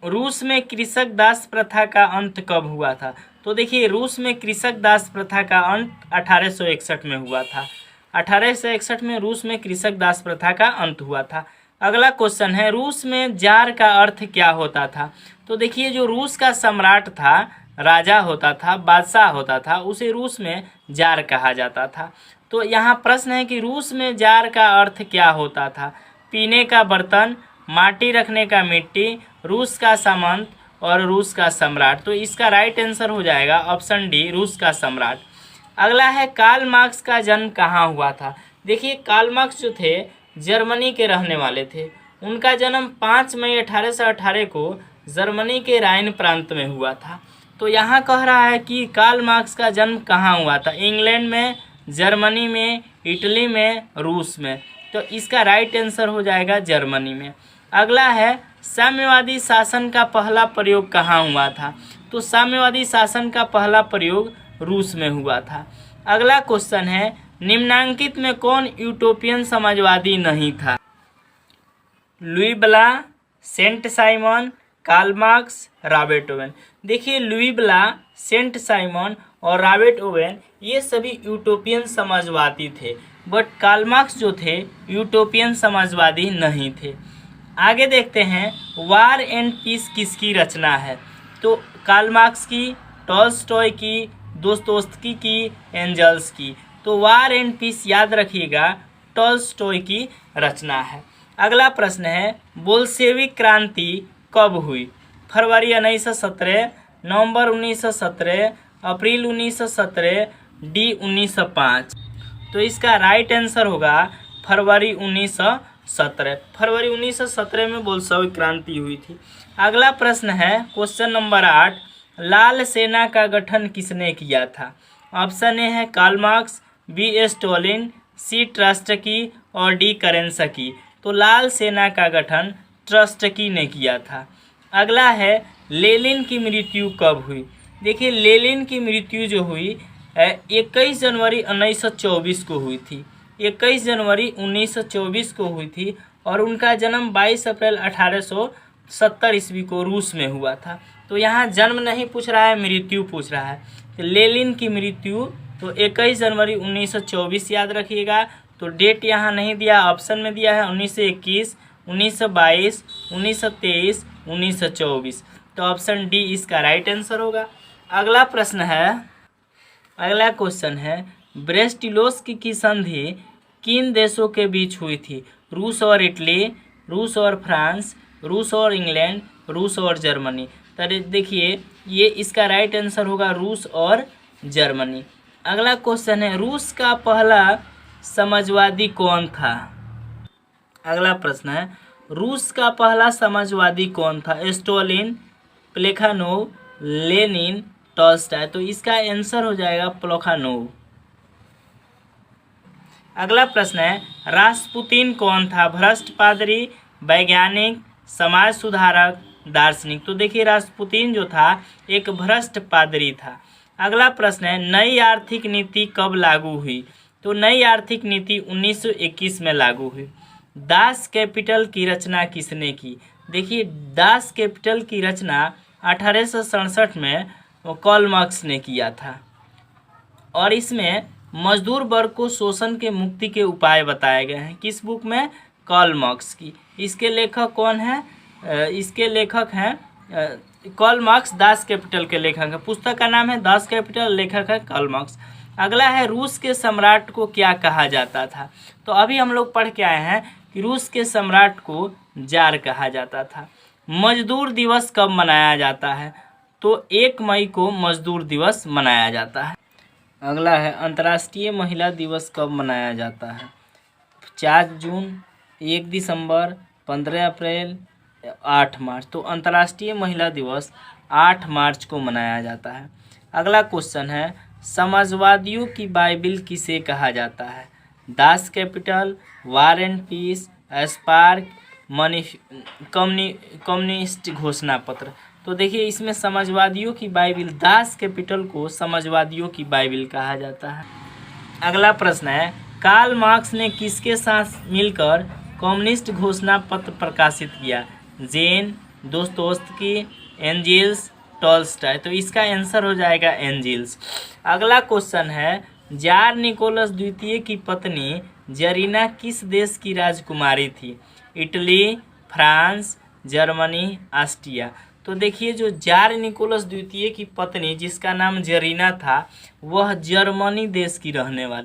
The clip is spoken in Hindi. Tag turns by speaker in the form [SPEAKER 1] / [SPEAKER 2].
[SPEAKER 1] रूस में कृषक दास प्रथा का अंत कब हुआ था? तो देखिए, रूस में कृषक दास प्रथा का अंत 1861 में हुआ था। 1861 में रूस में कृषक दास प्रथा का अंत हुआ था। अगला क्वेश्चन है, रूस में जार का अर्थ क्या होता था? तो देखिए, जो रूस का सम्राट था, राजा होता था, बादशाह होता था, उसे रूस में जार कहा जाता था। तो यहाँ प्रश्न है कि रूस में जार का अर्थ क्या होता था? पीने का बर्तन, माटी रखने का मिट्टी, रूस का सामंत और रूस का सम्राट। तो इसका राइट आंसर हो जाएगा ऑप्शन डी, रूस का सम्राट। अगला है, कार्ल मार्क्स का जन्म कहाँ हुआ था? देखिए, कार्ल मार्क्स जो थे जर्मनी के रहने वाले थे। उनका जन्म 5 मई 1818 को जर्मनी के राइन प्रांत में हुआ था। तो यहाँ कह रहा है कि कार्ल मार्क्स का जन्म कहाँ हुआ था? इंग्लैंड में, जर्मनी में, इटली में, रूस में। तो इसका राइट आंसर हो जाएगा जर्मनी में। अगला है, साम्यवादी शासन का पहला प्रयोग कहाँ हुआ था? तो साम्यवादी शासन का पहला प्रयोग रूस में हुआ था। अगला क्वेश्चन है, निम्नांकित में कौन यूटोपियन समाजवादी नहीं था? Louis Blanc, Saint Simon, Karl Marx, Robert Owen. देखिए, लुई ब्ला, सेंट साइमन और रॉबर्ट ओवेन ये सभी यूटोपियन समाजवादी थे, बट कार्ल मार्क्स जो थे यूटोपियन समाजवादी नहीं थे। आगे देखते हैं, वार एंड पीस किसकी रचना है? तो कार्ल मार्क्स की, टॉल्स्टॉय की, दोस्तोव्स्की की, एंजल्स की। तो वार एंड पीस याद रखिएगा, टॉल्स्टॉय की रचना है। अगला प्रश्न है, बोल्शेविक क्रांति कब हुई? फरवरी 1917, नवंबर 1917, अप्रैल 1917, डी 1905। तो इसका राइट आंसर होगा फरवरी 1917। फरवरी 1917 में बोल्शेविक क्रांति हुई थी। अगला प्रश्न है, क्वेश्चन नंबर 8, लाल सेना का गठन किसने किया था? ऑप्शन ए है कार्ल मार्क्स, बी स्टालिन, सी ट्रॉट्स्की और डी केरेन्स्की। तो लाल सेना का गठन ट्रॉट्स्की ने किया था। अगला है, लेनिन की मृत्यु कब हुई? देखिए, लेनिन की मृत्यु जो हुई 21 जनवरी 1924 को हुई थी। 21 जनवरी 1924 को हुई थी और उनका जन्म 22 अप्रैल 1870 ईस्वी को रूस में हुआ था। तो यहाँ जन्म नहीं पूछ रहा है, मृत्यु पूछ रहा है। तो लेनिन की मृत्यु तो 21 जनवरी 1924 याद रखिएगा। तो डेट यहाँ नहीं दिया, ऑप्शन में दिया है 1921, 1922, 1923, 1924। तो ऑप्शन डी इसका राइट आंसर होगा। अगला प्रश्न है, अगला क्वेश्चन है, ब्रेस्ट-लिटोव्स्की की संधि किन देशों के बीच हुई थी? रूस और इटली, रूस और फ्रांस, रूस और इंग्लैंड, रूस और जर्मनी। तो देखिए, ये इसका राइट आंसर होगा रूस और जर्मनी। अगला क्वेश्चन है, रूस का पहला समाजवादी कौन था? अगला प्रश्न है, रूस का पहला समाजवादी कौन था? Stalin, Plekhanov, Lenin, Tolstoy. तो इसका आंसर हो जाएगा प्लेखानोव। अगला प्रश्न है, रास्पुतिन कौन था? भ्रष्ट पादरी, वैज्ञानिक, समाज सुधारक, दार्शनिक। तो देखिए, रास्पुतिन जो था एक भ्रष्ट पादरी था। अगला प्रश्न है, नई आर्थिक नीति कब लागू हुई? तो नई आर्थिक नीति 1921 में लागू हुई। दास कैपिटल की रचना किसने की? देखिए, दास कैपिटल की रचना 1867 में कार्ल मार्क्स ने किया था और इसमें मजदूर वर्ग को शोषण के मुक्ति के उपाय बताए गए हैं। किस बुक में? कार्ल मार्क्स की। इसके लेखक कौन है? इसके लेखक हैं कार्ल मार्क्स, दास कैपिटल के लेखक हैं। पुस्तक का नाम है दास कैपिटल, लेखक है कार्ल मार्क्स। अगला है, रूस के सम्राट को क्या कहा जाता था? तो अभी हम लोग पढ़ के आए हैं कि रूस के सम्राट को जार कहा जाता था। मजदूर दिवस कब मनाया जाता है? तो 1 मई को मजदूर दिवस मनाया जाता है। अगला है, अंतर्राष्ट्रीय महिला दिवस कब मनाया जाता है? 4 जून, 1 दिसंबर, 15 अप्रैल, 8 मार्च। तो अंतर्राष्ट्रीय महिला दिवस 8 मार्च को मनाया जाता है। अगला क्वेश्चन है, समाजवादियों की बाइबिल किसे कहा जाता है? Das Kapital, War and Peace, Spark, communist घोषणा पत्र। तो देखिए, इसमें समाजवादियों की बाइबिल, दास कैपिटल को समाजवादियों की बाइबिल कहा जाता है। अगला प्रश्न है, कार्ल मार्क्स ने किसके साथ मिलकर कम्युनिस्ट घोषणा पत्र प्रकाशित किया? जेन, दोस्तोवस्की, एंजिल्स, टॉल्स्टॉय। तो इसका आंसर हो जाएगा एंजिल्स। अगला क्वेश्चन है, जार निकोलस द्वितीय की पत्नी जरीना किस देश की राजकुमारी थी? Italy, France, Germany, Austria. तो देखिए जो जार निकोलस द्वितीय की पत्नी जिसका नाम जरीना था वह जर्मनी देश की रहने वाली